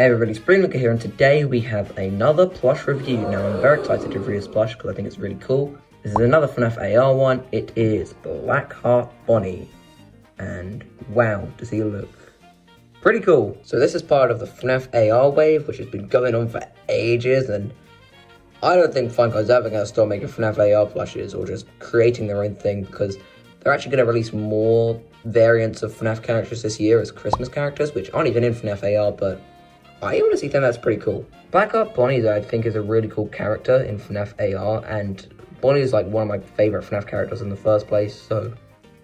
Hey everybody, Springlooker here, and today we have another plush review. Now I'm very excited to review this plush because I think it's really cool. This is another FNaF AR one. It is Blackheart Bonnie, and wow, does he look pretty cool. So this is part of the FNaF AR wave, which has been going on for ages, and I don't think Funko's ever going to stop making FNaF AR plushes or just creating their own thing, because they're actually going to release more variants of FNaF characters this year as Christmas characters, which aren't even in FNaF AR, but I honestly think that's pretty cool. Blackheart Bonnie, I think, is a really cool character in FNaF AR, and Bonnie is like one of my favorite FNaF characters in the first place, so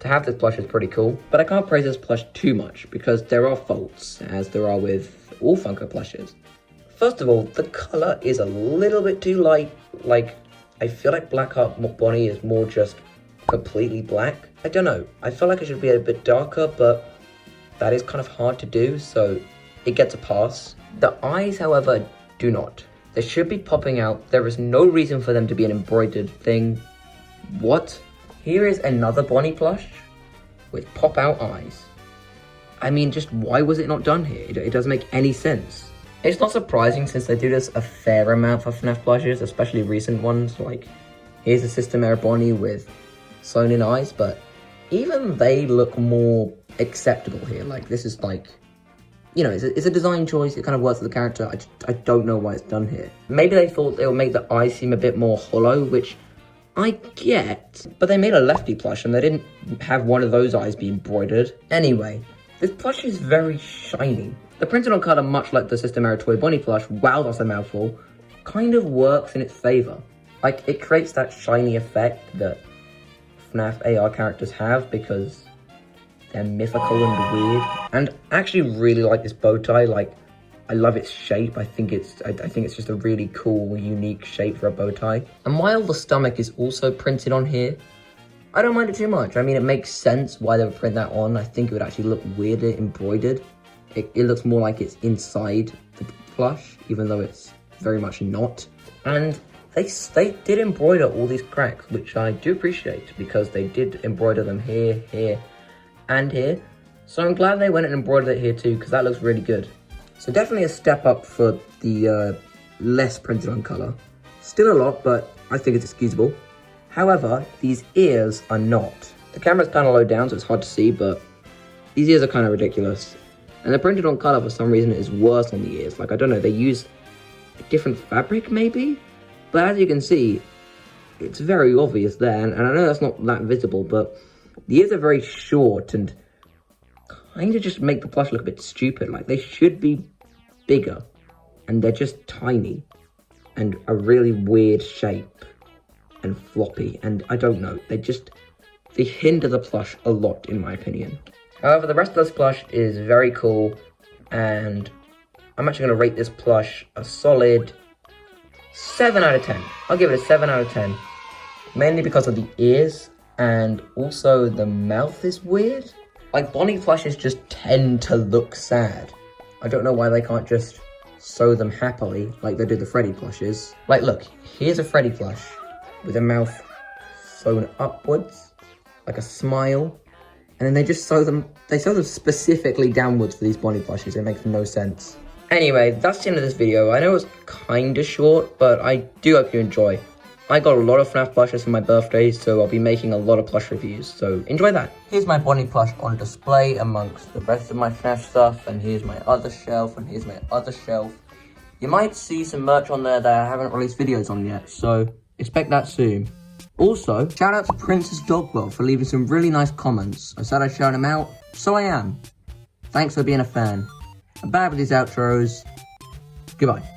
to have this plush is pretty cool. But I can't praise this plush too much, because there are faults, as there are with all Funko plushes. First of all, the color is a little bit too light. Like, I feel like Blackheart Bonnie is more just completely black. I don't know, I feel like it should be a bit darker, but that is kind of hard to do, so it gets a pass. The eyes, however, do not. They should be popping out. There is no reason for them to be an embroidered thing. What? Here is another Bonnie plush with pop-out eyes. I mean, just why was it not done here? It doesn't make any sense. It's not surprising since they do this a fair amount for FNaF plushes, especially recent ones. Like, here's a System Error Bonnie with sewn-in eyes, but even they look more acceptable here. Like, this is like, you know, it's a design choice. It kind of works for the character. I don't know why it's done here. Maybe they thought they would make the eyes seem a bit more hollow, which I get. But they made a Lefty plush and they didn't have one of those eyes be embroidered. Anyway, this plush is very shiny. The printed on color, much like the System Error Toy Bonnie plush, wow, that's a mouthful, kind of works in its favor. Like, it creates that shiny effect that FNaF AR characters have because they're mythical and weird. And I actually really like this bow tie. Like, I love its shape. I think it's just a really cool, unique shape for a bow tie. And while the stomach is also printed on here, I don't mind it too much. I mean, it makes sense why they would print that on. I think it would actually look weirder embroidered. It looks more like it's inside the plush, even though it's very much not. And they did embroider all these cracks, which I do appreciate, because they did embroider them here, here, and here. So I'm glad they went and embroidered it here too, because that looks really good. So definitely a step up for the less printed on color. Still a lot, but I think it's excusable. However, these ears are not. The camera's kind of low down, so it's hard to see, but these ears are kind of ridiculous. And the printed on color, for some reason, is worse on the ears. Like, I don't know, they use a different fabric maybe? But as you can see, it's very obvious there, and I know that's not that visible, but the ears are very short and kind of just make the plush look a bit stupid. Like, they should be bigger, and they're just tiny and a really weird shape and floppy, and I don't know, they hinder the plush a lot in my opinion. However, the rest of this plush is very cool, and I'm actually going to rate this plush a solid 7 out of 10. I'll give it a 7 out of 10, mainly because of the ears. And also, the mouth is weird. Like, Bonnie plushes just tend to look sad. I don't know why they can't just sew them happily, like they do the Freddy plushes. Like, look, here's a Freddy plush with a mouth sewn upwards, like a smile. And then they just sew them specifically downwards for these Bonnie plushes. It makes no sense. Anyway, that's the end of this video. I know it was kind of short, but I do hope you enjoy. I got a lot of FNaF plushes for my birthday, so I'll be making a lot of plush reviews, so enjoy that. Here's my Bonnie plush on display amongst the rest of my FNaF stuff, and here's my other shelf, and here's my other shelf. You might see some merch on there that I haven't released videos on yet, so expect that soon. Also, shout out to Princess Dogwell for leaving some really nice comments. I said I'd shout him out, so I am. Thanks for being a fan. I'm bad with these outros. Goodbye.